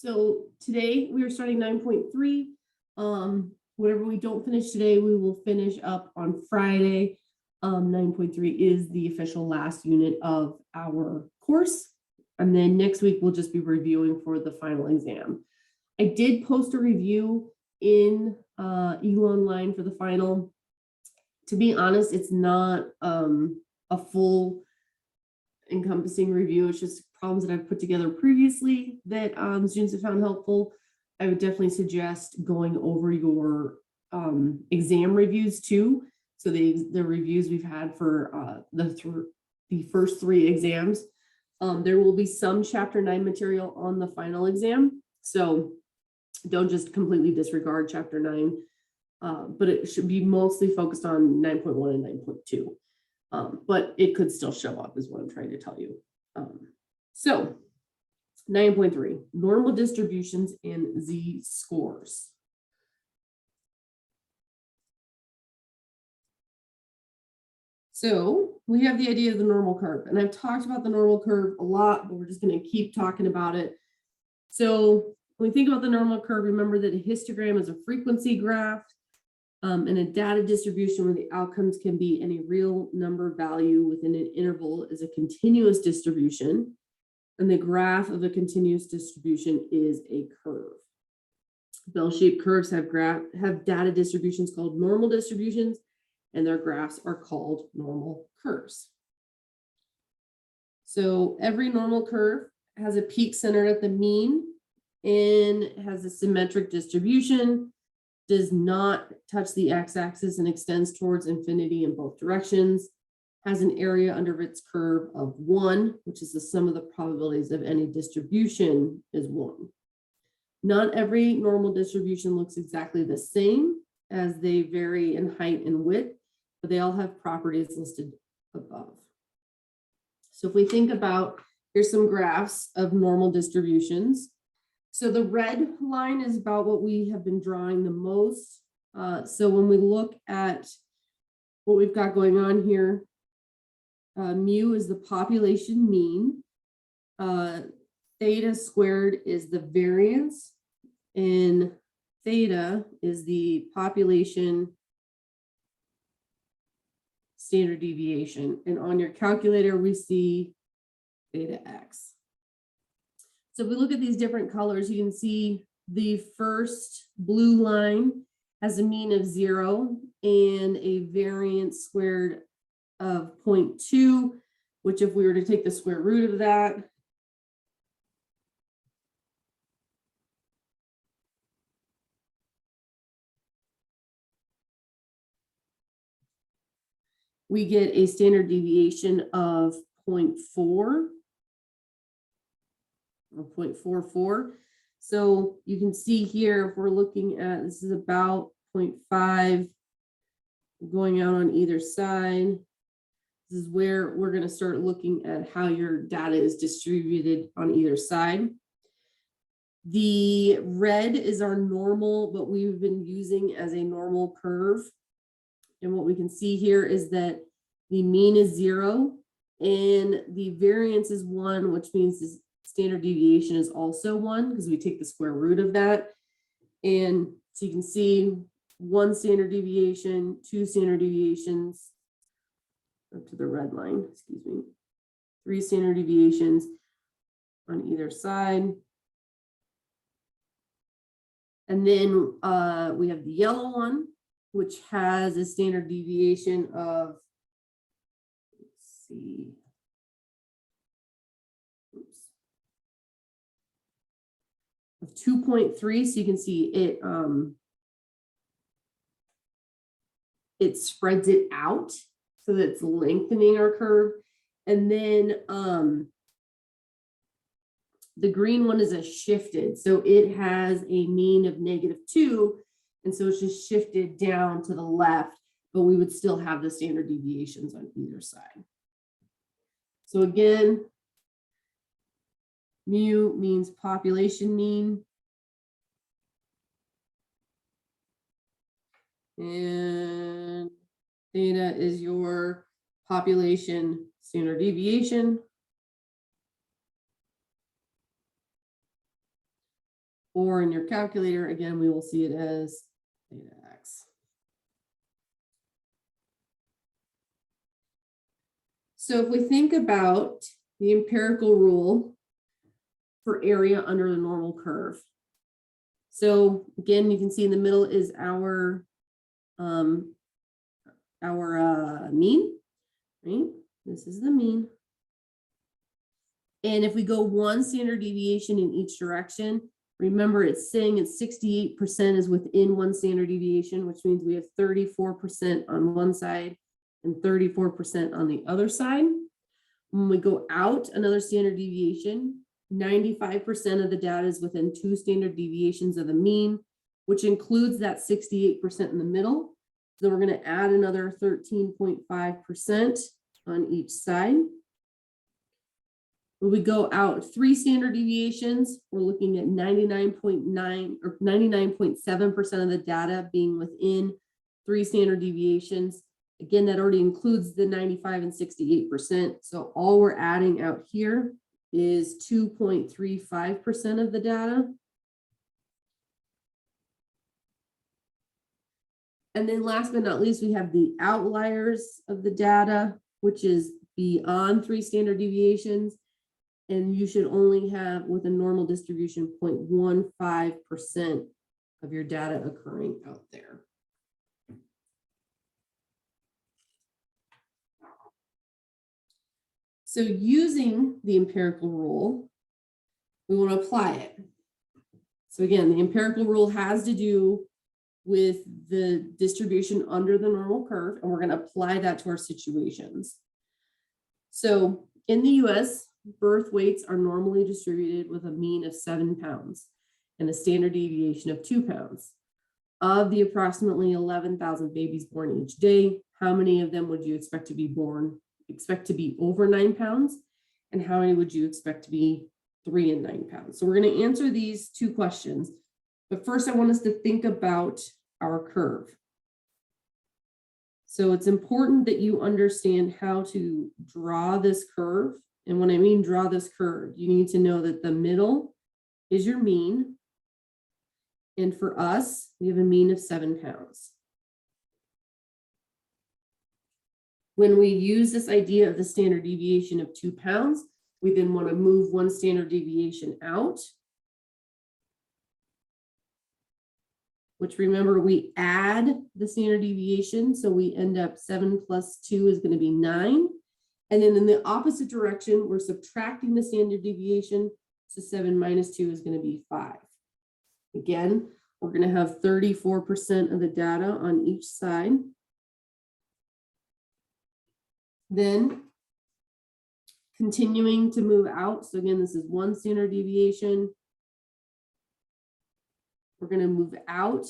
So today we are starting 9.3. Whatever we don't finish today, we will finish up on Friday. 9.3 is the official last unit of our course. And then next week, we'll just be reviewing for the final exam. I did post a review in Eagle Online for the final. To be honest, it's not a full encompassing review. It's just problems that I've put together previously that students have found helpful. I would definitely suggest going over your exam reviews too. So the reviews we've had for the first three exams. There will be some chapter 9 material on the final exam. So don't just completely disregard chapter 9, but it should be mostly focused on 9.1 and 9.2. But it could still show up is what I'm trying to tell you. So 9.3, normal distributions and z-scores. So we have the idea of the normal curve, and I've talked about the normal curve a lot, but we're just going to keep talking about it. So when we think about the normal curve, remember that a histogram is a frequency graph and a data distribution where the outcomes can be any real number value within an interval is a continuous distribution. And the graph of a continuous distribution is a curve. Bell-shaped curves have data distributions called normal distributions, and their graphs are called normal curves. So every normal curve has a peak centered at the mean and has a symmetric distribution, does not touch the x-axis and extends towards infinity in both directions, has an area under its curve of 1, which is the sum of the probabilities of any distribution is 1. Not every normal distribution looks exactly the same as they vary in height and width, but they all have properties listed above. So if we think about, here's some graphs of normal distributions. So the red line is about what we have been drawing the most. So when we look at what we've got going on here, mu is the population mean. Theta squared is the variance, and theta is the population standard deviation. And on your calculator, we see theta x. So if we look at these different colors, you can see the first blue line has a mean of 0 and a variance squared of 0.2, which if we were to take the square root of that, we get a standard deviation of 0.4 or 0.44. So you can see here, if we're looking at, this is about 0.5 going out on either side. This is where we're going to start looking at how your data is distributed on either side. The red is our normal, what we've been using as a normal curve. And what we can see here is that the mean is 0 and the variance is 1, which means the standard deviation is also 1 because we take the square root of that. And so you can see 1 standard deviation, 2 standard deviations, up to the red line, excuse me, 3 standard deviations on either side. And then we have the yellow one, which has a standard deviation of, let's see, of 2.3. So you can see it, it spreads it out so that it's lengthening our curve. And then the green one is a shifted. So it has a mean of -2. And so it's just shifted down to the left, but we would still have the standard deviations on either side. So again, mu means population mean. And theta is your population standard deviation. or in your calculator, again, we will see it as theta x. So if we think about the empirical rule for area under the normal curve. So again, you can see in the middle is our mean, right? This is the mean. And if we go one standard deviation in each direction, remember it's saying it's 68% is within one standard deviation, which means we have 34% on one side and 34% on the other side. When we go out another standard deviation, 95% of the data is within 2 standard deviations of the mean, which includes that 68% in the middle. So we're going to add another 13.5% on each side. When we go out 3 standard deviations, we're looking at 99.9 or 99.7% of the data being within 3 standard deviations. Again, that already includes the 95 and 68%. So all we're adding out here is 2.35% of the data. And then last but not least, we have the outliers of the data, which is beyond 3 standard deviations. And you should only have, with a normal distribution, 0.15% of your data occurring out there. So using the empirical rule, we want to apply it. So again, the empirical rule has to do with the distribution under the normal curve, and we're going to apply that to our situations. So in the US, birth weights are normally distributed with a mean of 7 pounds and a standard deviation of 2 pounds. Of the approximately 11,000 babies born each day, how many of them would you expect to be over 9 pounds? And how many would you expect to be 3 and 9 pounds? So we're going to answer these 2 questions. But first, I want us to think about our curve. So it's important that you understand how to draw this curve. And when I mean draw this curve, you need to know that the middle is your mean. And for us, we have a mean of 7 pounds. When we use this idea of the standard deviation of 2 pounds, we then want to move 1 standard deviation out, which remember we add the standard deviation. So we end up 7 plus 2 is going to be 9. And then in the opposite direction, we're subtracting the standard deviation. So 7 minus 2 is going to be 5. Again, we're going to have 34% of the data on each side. Then continuing to move out. So again, this is 1 standard deviation. We're going to move out,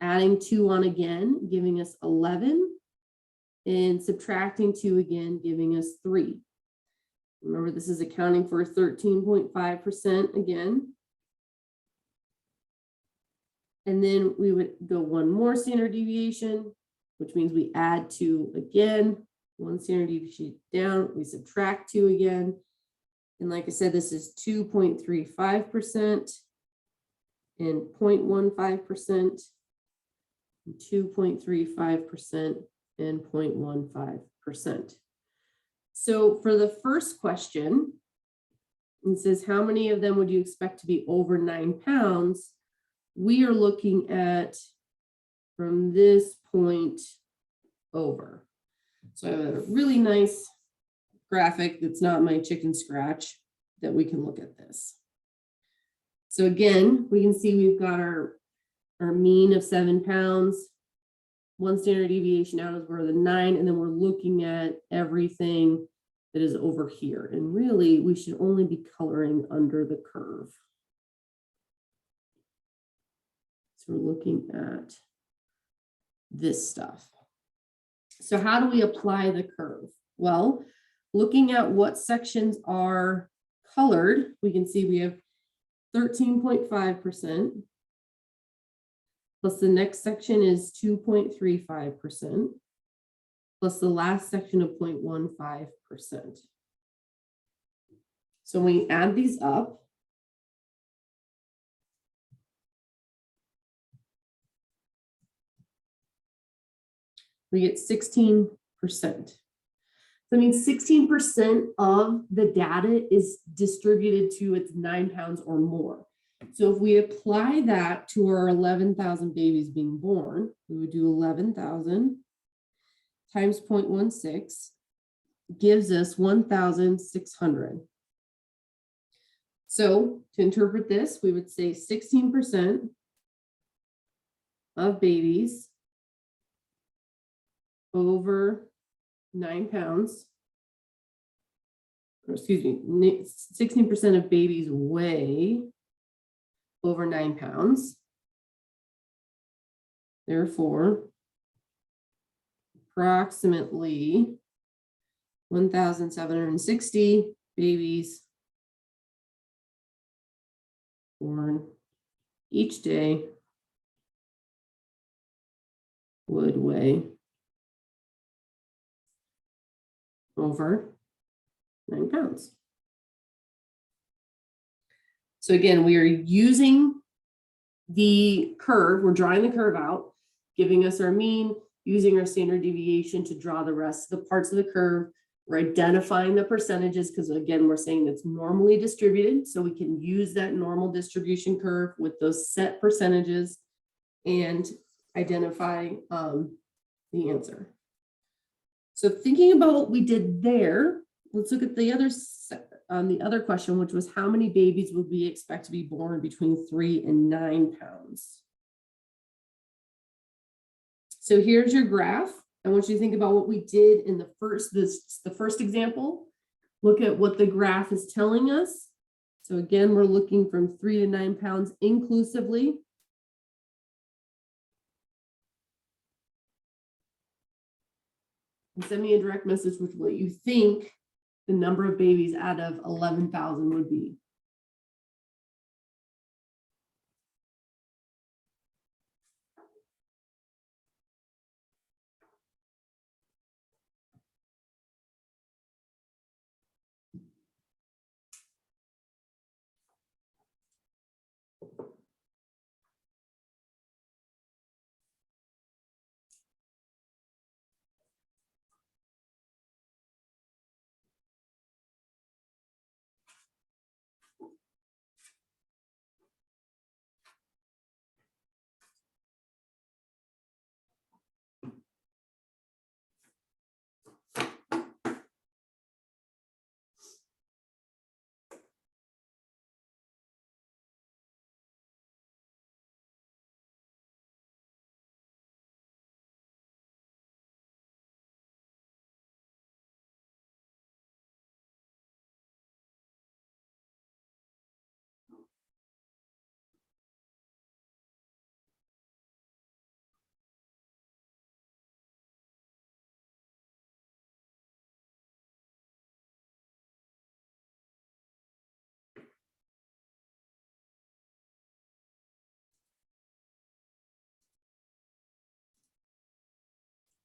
adding 2 on again, giving us 11, and subtracting 2 again, giving us 3. Remember, this is accounting for 13.5% again. And then we would go 1 more standard deviation, which means we add 2 again, 1 standard deviation down, we subtract 2 again. And like I said, this is 2.35%. and 0.15%, 2.35%, and 0.15%. So for the first question, it says, how many of them would you expect to be over 9 pounds? We are looking at from this point over. So I have a really nice graphic that's not my chicken scratch that we can look at this. So again, we can see we've got our mean of 7 pounds, 1 standard deviation out is where the 9, and then we're looking at everything that is over here. And really, we should only be coloring under the curve. So we're looking at this stuff. So how do we apply the curve? Well, looking at what sections are colored, we can see we have 13.5%, plus the next section is 2.35%, plus the last section of 0.15%. So when we add these up, we get 16%. That means 16% of the data is distributed to its 9 pounds or more. So if we apply that to our 11,000 babies being born, we would do 11,000 times 0.16 gives us 1,600. So to interpret this, we would say 16% of babies over 9 pounds, or excuse me, 16% of babies weigh over 9 pounds. Therefore, approximately 1,760 babies born each day would weigh over 9 pounds. So again, we are using the curve, we're drawing the curve out, giving us our mean, using our standard deviation to draw the rest of the parts of the curve. We're identifying the percentages because again, we're saying it's normally distributed. So we can use that normal distribution curve with those set percentages and identify the answer. So thinking about what we did there, let's look at the other question, which was how many babies would we expect to be born between 3 and 9 pounds? So here's your graph. I want you to think about what we did in the first example. Look at what the graph is telling us. So again, we're looking from 3 to 9 pounds inclusively. And send me a direct message with what you think the number of babies out of 11,000 would be.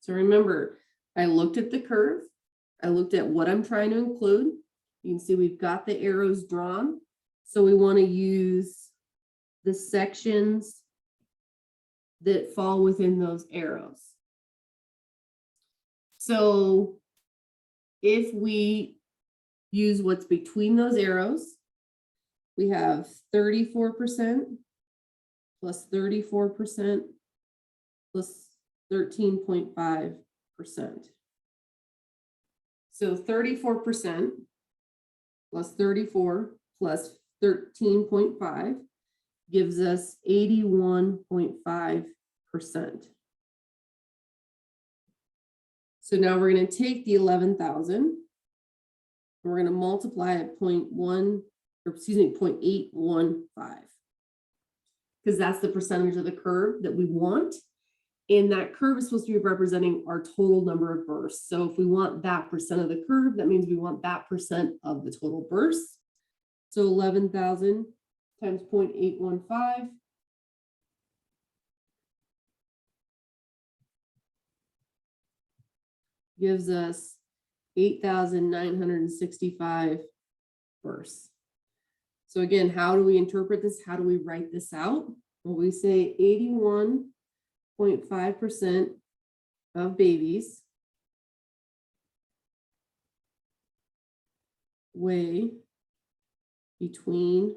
So remember, I looked at the curve. I looked at what I'm trying to include. You can see we've got the arrows drawn. So we want to use the sections that fall within those arrows. So if we use what's between those arrows, we have 34% plus 34% plus 13.5%. So 34% plus 34 plus 13.5 gives us 81.5%. So now we're going to take the 11,000 and we're going to multiply it 0.815, because that's the percentage of the curve that we want. And that curve is supposed to be representing our total number of bursts. So if we want that percent of the curve, that means we want that percent of the total bursts. So 11,000 times 0.815 gives us 8,965 bursts. So again, how do we interpret this? How do we write this out? Well, we say 81.5% of babies weigh between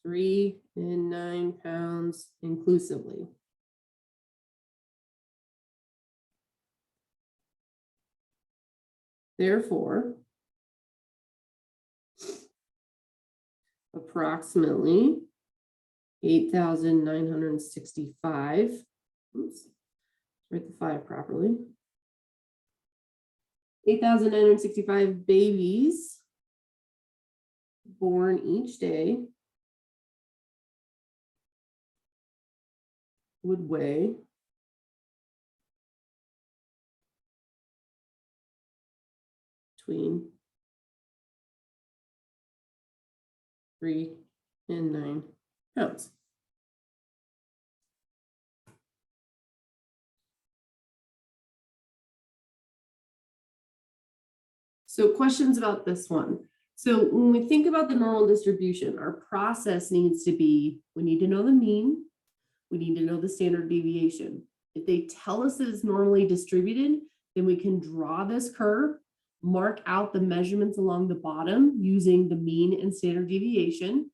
3 and 9 pounds inclusively. Therefore, approximately 8,965, oops, write the 5 properly. 8,965 babies born each day would weigh between 3 and 9 pounds. So questions about this one. So when we think about the normal distribution, our process needs to be, we need to know the mean, we need to know the standard deviation. If they tell us that it's normally distributed, then we can draw this curve, mark out the measurements along the bottom using the mean and standard deviation,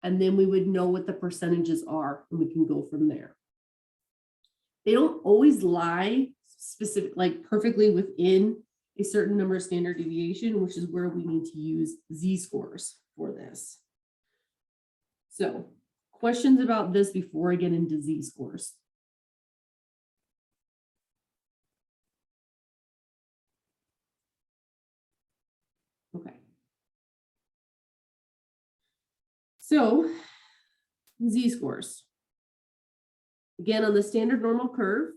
and then we would know what the percentages are, and we can go from there. They don't always lie specific, like perfectly within a certain number of standard deviation, which is where we need to use z-scores for this. So questions about this before I get into z-scores? Okay. So z-scores. Again, on the standard normal curve,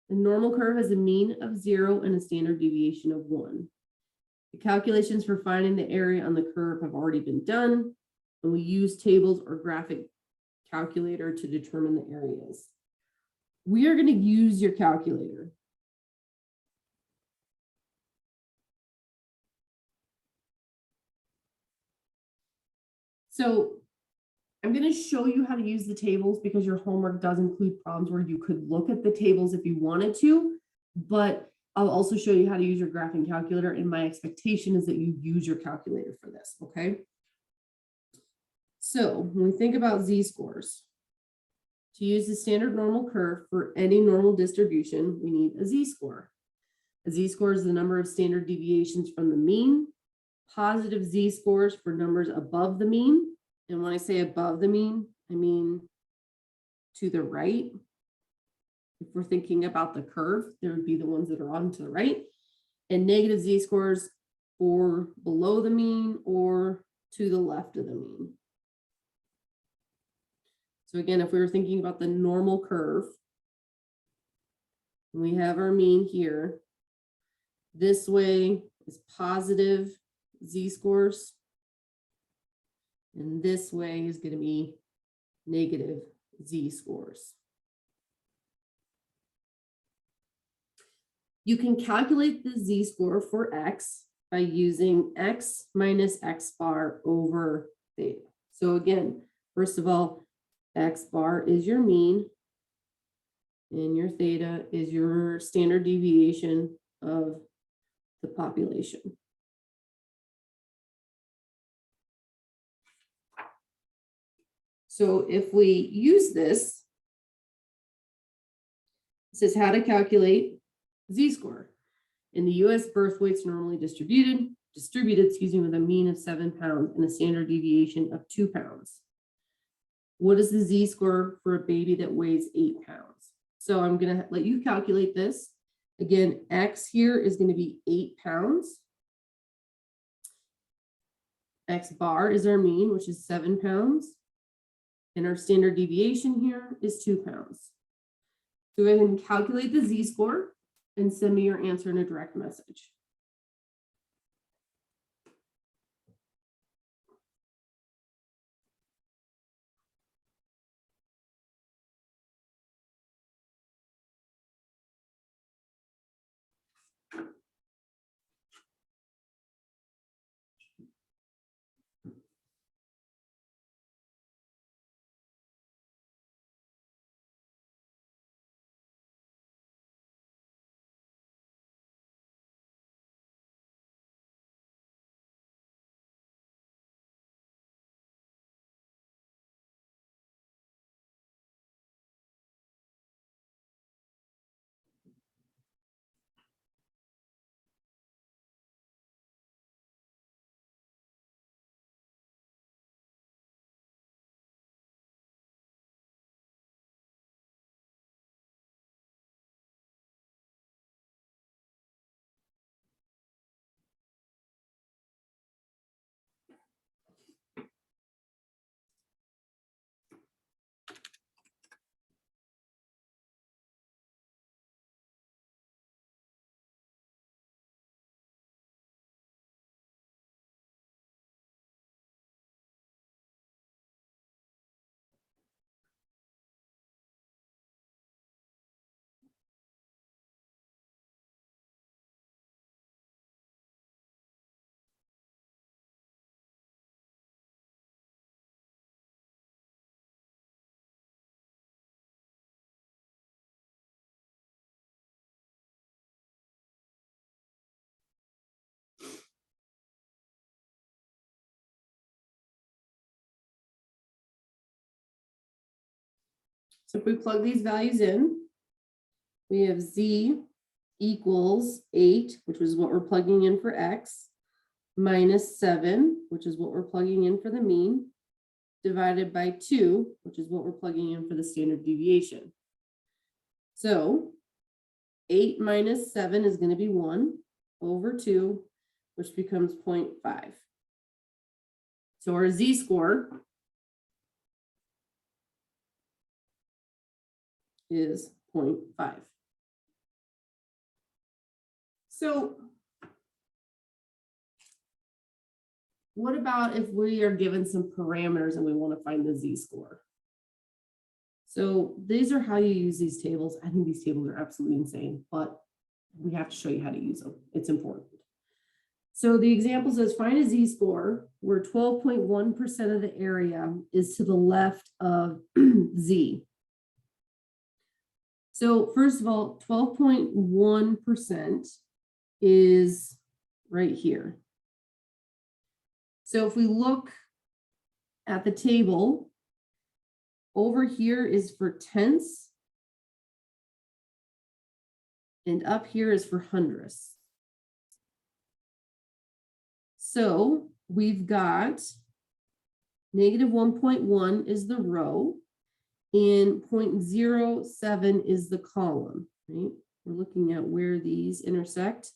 the normal curve has a mean of 0 and a standard deviation of 1. The calculations for finding the area on the curve have already been done, and we use tables or graphic calculator to determine the areas. We are going to use your calculator. So I'm going to show you how to use the tables because your homework does include problems where you could look at the tables if you wanted to, but I'll also show you how to use your graphing calculator, and my expectation is that you use your calculator for this, okay? So when we think about z-scores, to use the standard normal curve for any normal distribution, we need a z-score. A z-score is the number of standard deviations from the mean. Positive z-scores for numbers above the mean. And when I say above the mean, I mean to the right. If we're thinking about the curve, there would be the ones that are on to the right. And negative z-scores for below the mean or to the left of the mean. So again, if we were thinking about the normal curve, we have our mean here. This way is positive z-scores. And this way is going to be negative z-scores. You can calculate the z-score for x by using x minus x bar over theta. So again, first of all, x bar is your mean, and your theta is your standard deviation of the population. So if we use this, it says how to calculate z-score. In the US, birth weights normally distributed, with a mean of 7 pounds and a standard deviation of 2 pounds. What is the z-score for a baby that weighs 8 pounds? So I'm going to let you calculate this. Again, x here is going to be 8 pounds. X bar is our mean, which is 7 pounds. And our standard deviation here is 2 pounds. So go ahead and calculate the z-score and send me your answer in a direct message. So if we plug these values in, we have z equals 8, which is what we're plugging in for x, minus 7, which is what we're plugging in for the mean, divided by 2, which is what we're plugging in for the standard deviation. So 8 minus 7 is going to be 1 over 2, which becomes 0.5. So our z-score is 0.5. So what about if we are given some parameters and we want to find the z-score? So these are how you use these tables. I think these tables are absolutely insane, but we have to show you how to use them. It's important. So the example says find a z-score where 12.1% of the area is to the left of z. So first of all, 12.1% is right here. So if we look at the table, over here is for tenths, and up here is for hundredths. So we've got negative 1.1 is the row, and 0.07 is the column, right? We're looking at where these intersect.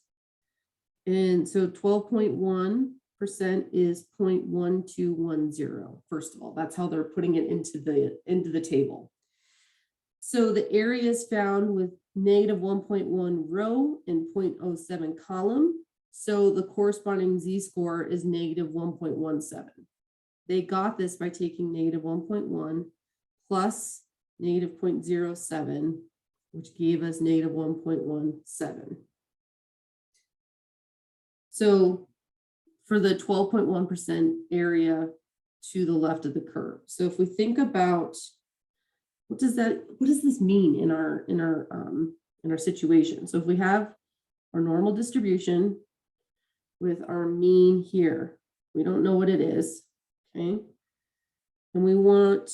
And so 12.1% is 0.1210. First of all, that's how they're putting it into the table. So the area is found with negative 1.1 row and 0.07 column. So the corresponding z-score is negative 1.17. They got this by taking negative 1.1 plus negative 0.07, which gave us negative 1.17. So for the 12.1% area to the left of the curve. So if we think about what does this mean in our situation? So if we have our normal distribution with our mean here, we don't know what it is, okay? And we want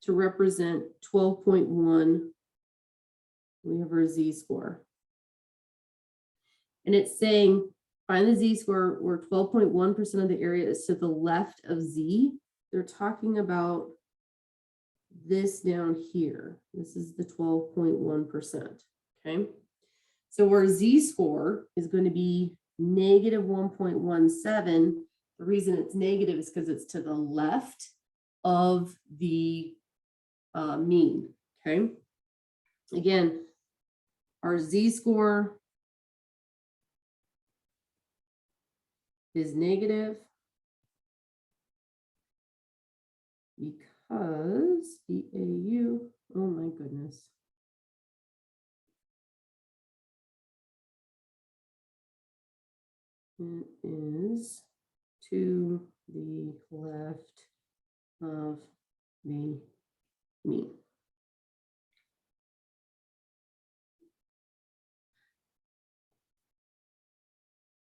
to represent 12.1, we have our z-score. And it's saying find the z-score where 12.1% of the area is to the left of z. They're talking about this down here. This is the 12.1%, okay? So our z-score is going to be negative 1.17. The reason it's negative is because it's to the left of the mean, okay? Again, our z-score is negative because EAU, oh my goodness. It is to the left of the mean.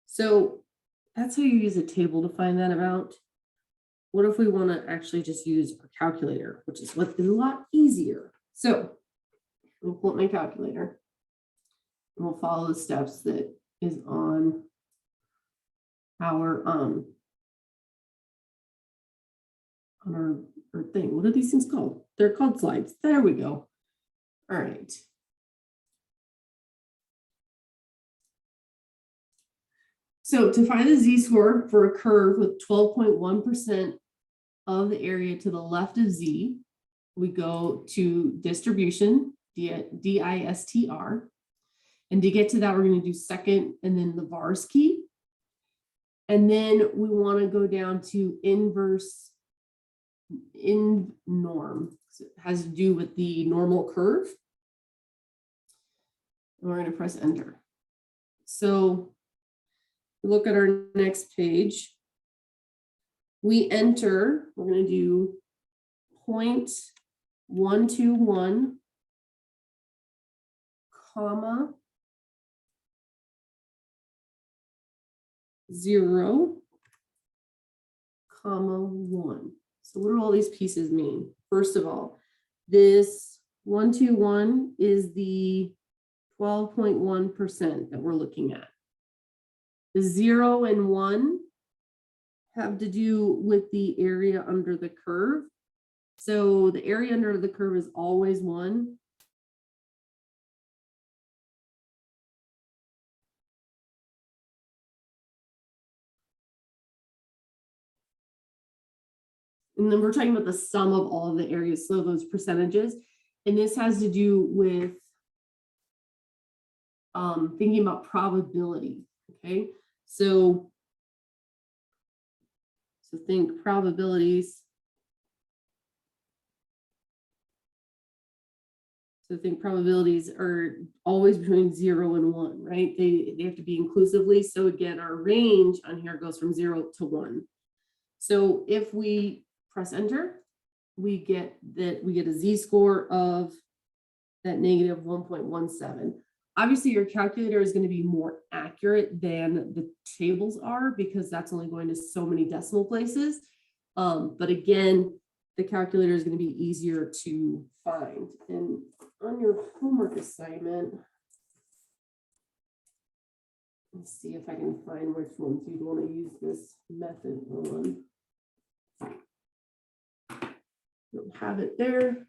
So that's how you use a table to find that amount. What if we want to actually just use a calculator, which is what is a lot easier. So we'll pull up my calculator and we'll follow the steps that is on our thing. What are these things called? They're called slides. There we go. All right. So to find the z-score for a curve with 12.1% of the area to the left of z, we go to distribution, DISTR. And to get to that, we're going to do second and then the vars key. And then we want to go down to inverse in norm. So it has to do with the normal curve. And we're going to press enter. So look at our next page. We enter, we're going to do 0.121, comma, 0, comma 1. So what do all these pieces mean? First of all, this 121 is the 12.1% that we're looking at. The 0 and 1 have to do with the area under the curve. So the area under the curve is always 1. And then we're talking about the sum of all of the areas, so those percentages. And this has to do with thinking about probability, okay? So think probabilities. So think probabilities are always between 0 and 1, right? They have to be inclusively. So again, our range on here goes from 0 to 1. So if we press enter, we get a z-score of that negative 1.17. Obviously, your calculator is going to be more accurate than the tables are because that's only going to so many decimal places. But again, the calculator is going to be easier to find. And on your homework assignment, let's see if I can find which ones you'd want to use this method on. Don't have it there.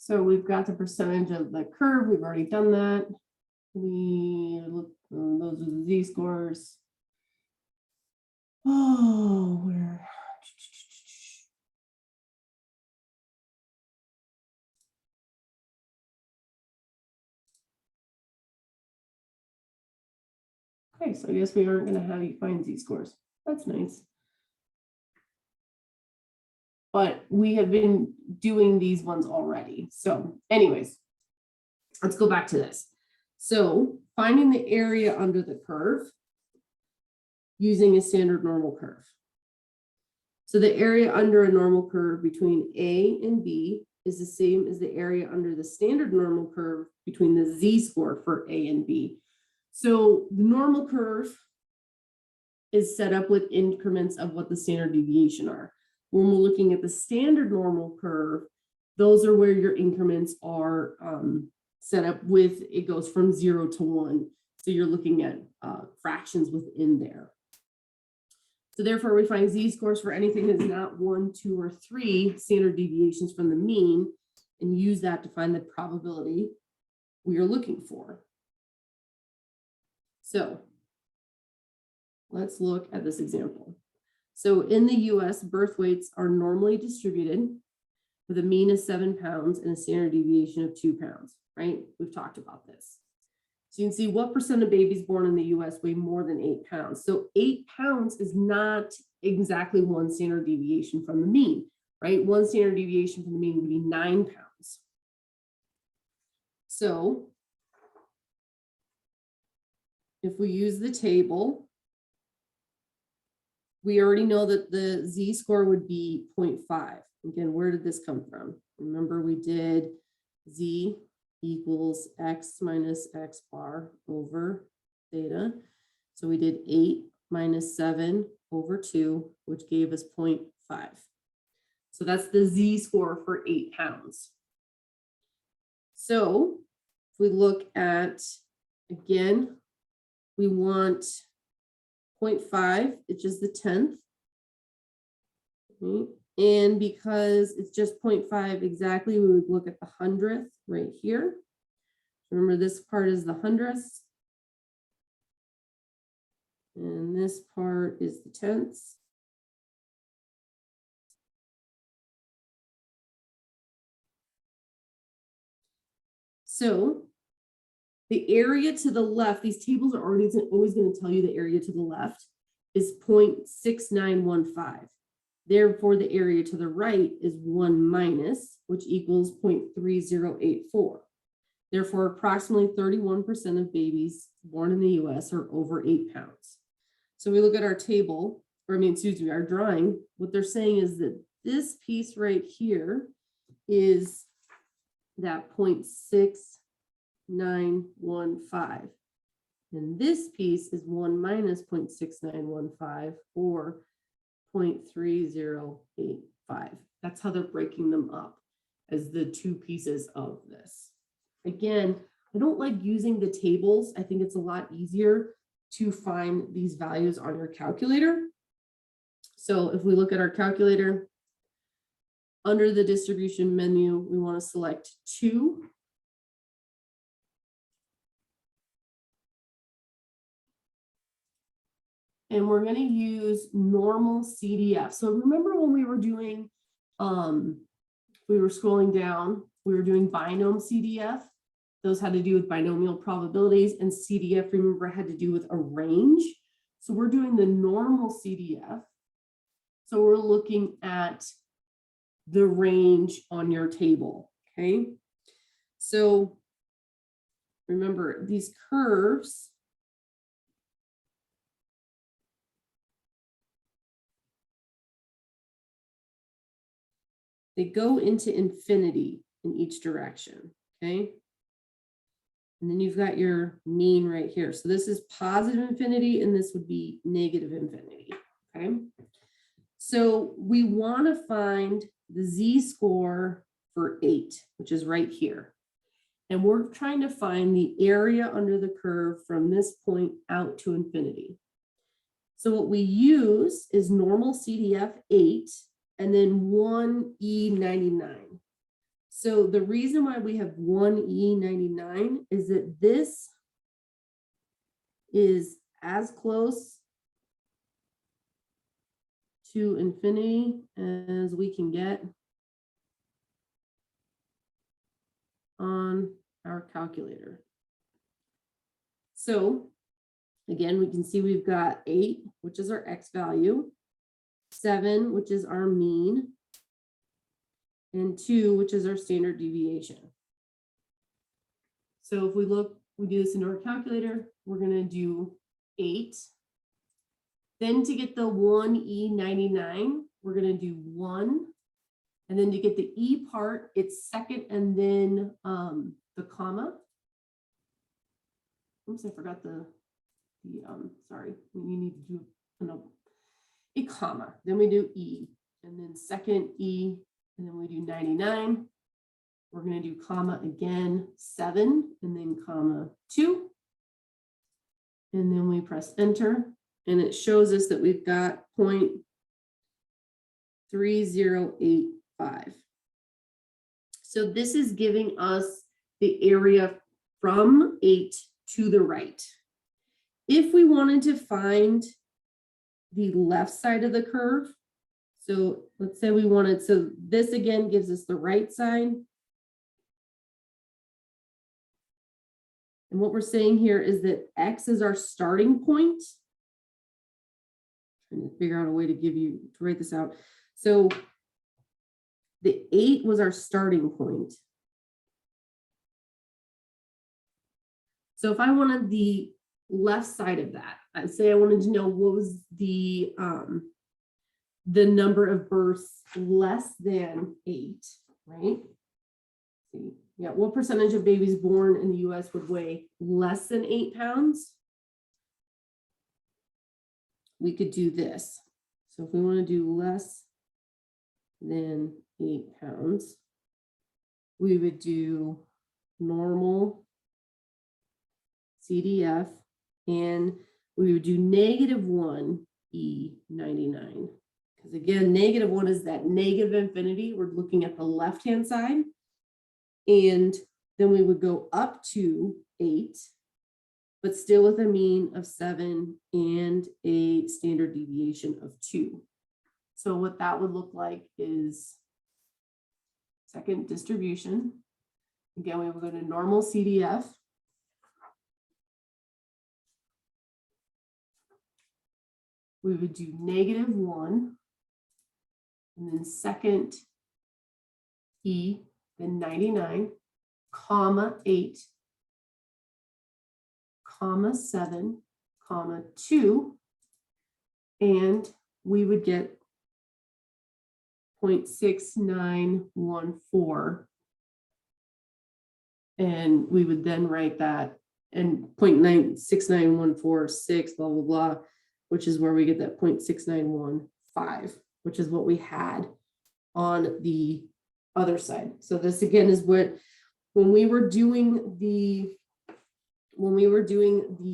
So we've got the percentage of the curve. We've already done that. We look, those are the z-scores. Oh, where? Okay, so I guess we aren't going to have you find z-scores. That's nice. But we have been doing these ones already. So anyways, let's go back to this. So finding the area under the curve using a standard normal curve. So the area under a normal curve between A and B is the same as the area under the standard normal curve between the z-score for A and B. So the normal curve is set up with increments of what the standard deviation are. When we're looking at the standard normal curve, those are where your increments are set up with, it goes from 0 to 1. So you're looking at fractions within there. So therefore, we find z-scores for anything that's not 1, 2, or 3 standard deviations from the mean and use that to find the probability we are looking for. So let's look at this example. So in the US, birth weights are normally distributed with a mean of 7 pounds and a standard deviation of 2 pounds, right? We've talked about this. So you can see what percent of babies born in the US weigh more than 8 pounds. So 8 pounds is not exactly one standard deviation from the mean, right? One standard deviation from the mean would be 9 pounds. So if we use the table, we already know that the z-score would be 0.5. Again, where did this come from? Remember, we did z equals x minus x bar over theta. So we did 8 minus 7 over 2, which gave us 0.5. So that's the z-score for 8 pounds. So if we look at, again, we want 0.5, it's just the 10th. Okay. And because it's just 0.5 exactly, we would look at the 100th right here. Remember, this part is the 100th. And this part is the 10ths. So The area to the left, these tables are always going to tell you the area to the left is 0.6915. Therefore, the area to the right is 1 minus, which equals 0.3084. Therefore, approximately 31% of babies born in the US are over 8 pounds. So we look at our table, or I mean, excuse me, our drawing. What they're saying is that this piece right here is that 0.6915. And this piece is 1 minus 0.6915, or 0.3085. That's how they're breaking them up as the two pieces of this. Again, I don't like using the tables. I think it's a lot easier to find these values on your calculator. So if we look at our calculator, under the distribution menu, we want to select 2. And we're going to use normal CDF. So remember when we were doing, we were scrolling down, we were doing binomial CDF. Those had to do with binomial probabilities, and CDF, remember, had to do with a range. So we're doing the normal CDF. So we're looking at the range on your table, okay? So remember, these curves, they go into infinity in each direction, okay? And then you've got your mean right here. So this is positive infinity, and this would be negative infinity, okay? So we want to find the z-score for 8, which is right here. And we're trying to find the area under the curve from this point out to infinity. So what we use is normal CDF 8, and then 1E99. So the reason why we have 1E99 is that this is as close to infinity as we can get on our calculator. So again, we can see we've got 8, which is our X value, 7, which is our mean, and 2, which is our standard deviation. So if we look, we do this in our calculator, we're going to do 8. Then to get the 1E99, we're going to do 1. And then to get the E part, it's second and then the comma. Oops, I forgot sorry, you need to do a comma. Then we do E, and then second E, and then we do 99. We're going to do comma again, 7, and then comma 2. And then we press enter, and it shows us that we've got 0.3085. So this is giving us the area from 8 to the right. If we wanted to find the left side of the curve, so let's say we wanted, so this again gives us the right side. And what we're saying here is that X is our starting point. I'm trying to figure out a way to write this out. So the 8 was our starting point. So if I wanted the left side of that, I'd say I wanted to know what was the number of births less than 8, right? See, yeah, what percentage of babies born in the US would weigh less than 8 pounds? We could do this. So if we want to do less than 8 pounds, we would do normal CDF, and we would do -1E99. Because again, -1 is that negative infinity. We're looking at the left-hand side. And then we would go up to 8, but still with a mean of 7 and a standard deviation of 2. So what that would look like is second distribution. Again, we would go to normal CDF. we would do -1, and then second E, then 99, comma 8, comma 7, comma 2, and we would get 0.6914. And we would then write that and 0.691446, blah, blah, blah, which is where we get that 0.6915, which is what we had on the other side. So this again is what, when we were doing the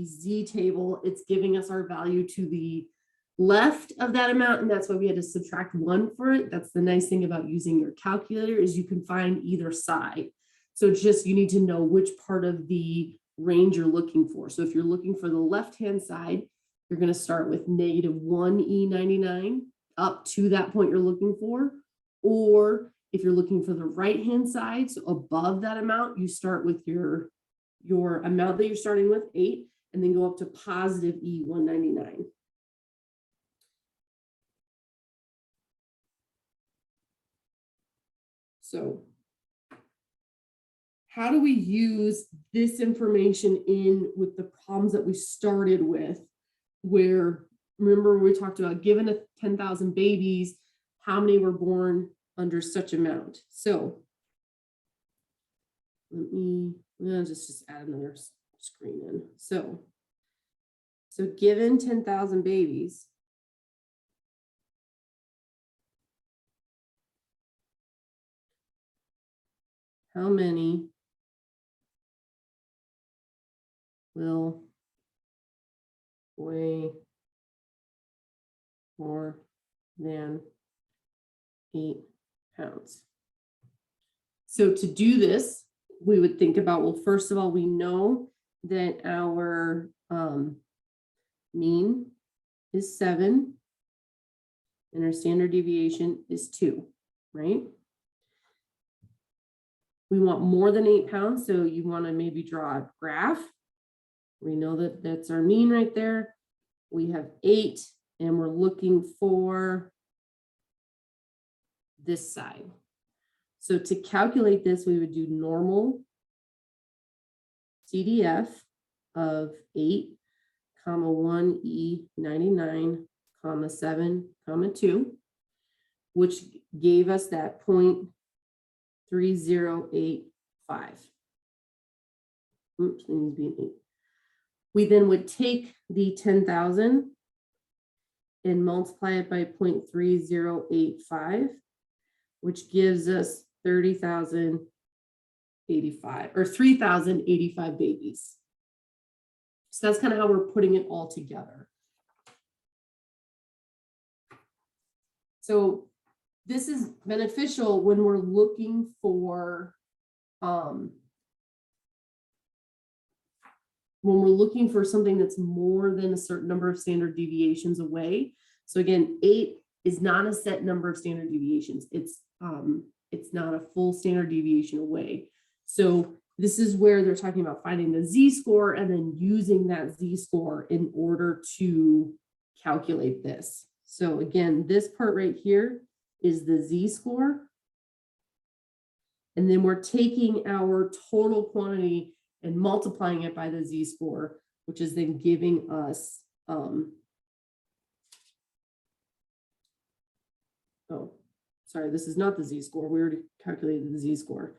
Z table, it's giving us our value to the left of that amount, and that's why we had to subtract 1 for it. That's the nice thing about using your calculator, is you can find either side. So it's just, you need to know which part of the range you're looking for. So if you're looking for the left-hand side, you're going to start with -1E99 up to that point you're looking for. Or if you're looking for the right-hand side, so above that amount, you start with your amount that you're starting with, 8, and then go up to positive E199. So how do we use this information in with the problems that we started with, where, remember we talked about, given a 10,000 babies, how many were born under such amount? So let's just add another screen in. So given 10,000 babies, how many will weigh more than 8 pounds? So to do this, we would think about, well, first of all, we know that our mean is 7 and our standard deviation is 2, right? We want more than 8 pounds, so you want to maybe draw a graph. We know that that's our mean right there. We have 8, and we're looking for this side. So to calculate this, we would do normal CDF of 8, 1 E99, 7, 2, which gave us that 0.3085. Oops, it needs to be an 8. We then would take the 10,000 and multiply it by 0.3085, which gives us 30,085 or 3,085 babies. So that's kind of how we're putting it all together. So this is beneficial when we're looking for something that's more than a certain number of standard deviations away. So again, 8 is not a set number of standard deviations. It's not a full standard deviation away. So this is where they're talking about finding the z-score and then using that z-score in order to calculate this. So again, this part right here is the z-score. And then we're taking our total quantity and multiplying it by the z-score, which is then giving us, sorry, this is not the z-score. We already calculated the z-score.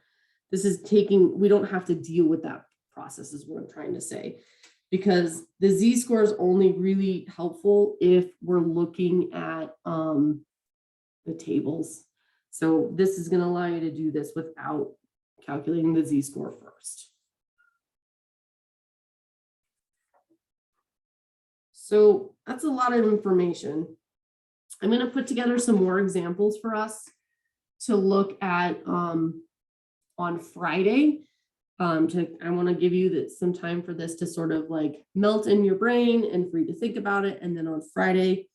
This is taking, we don't have to deal with that process is what I'm trying to say, because the z-score is only really helpful if we're looking at the tables. So this is going to allow you to do this without calculating the z-score first. So that's a lot of information. I'm going to put together some more examples for us to look at on Friday. I want to give you some time for this to sort of like melt in your brain and for you to think about it. And then on Friday,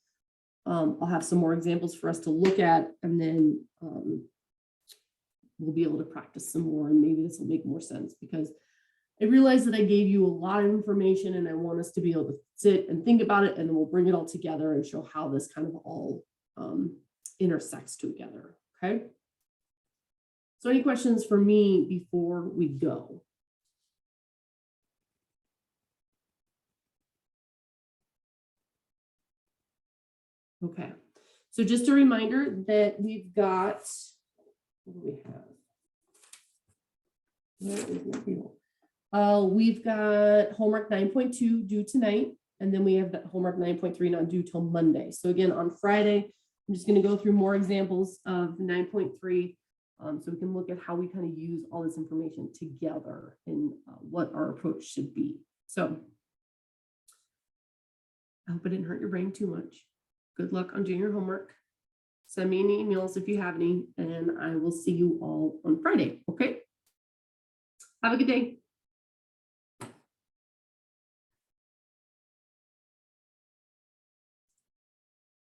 I'll have some more examples for us to look at, and then we'll be able to practice some more, and maybe this will make more sense, because I realize that I gave you a lot of information and I want us to be able to sit and think about it, and then we'll bring it all together and show how this kind of all intersects together, okay? So any questions for me before we go? Okay, so just a reminder that we've got, what do we have? Where is my table? We've got homework 9.2 due tonight, and then we have that homework 9.3 not due till Monday. So again, on Friday, I'm just going to go through more examples of 9.3 so we can look at how we kind of use all this information together and what our approach should be. So I hope I didn't hurt your brain too much. Good luck on doing your homework. Send me any emails if you have any, and I will see you all on Friday. Okay. Have a good day.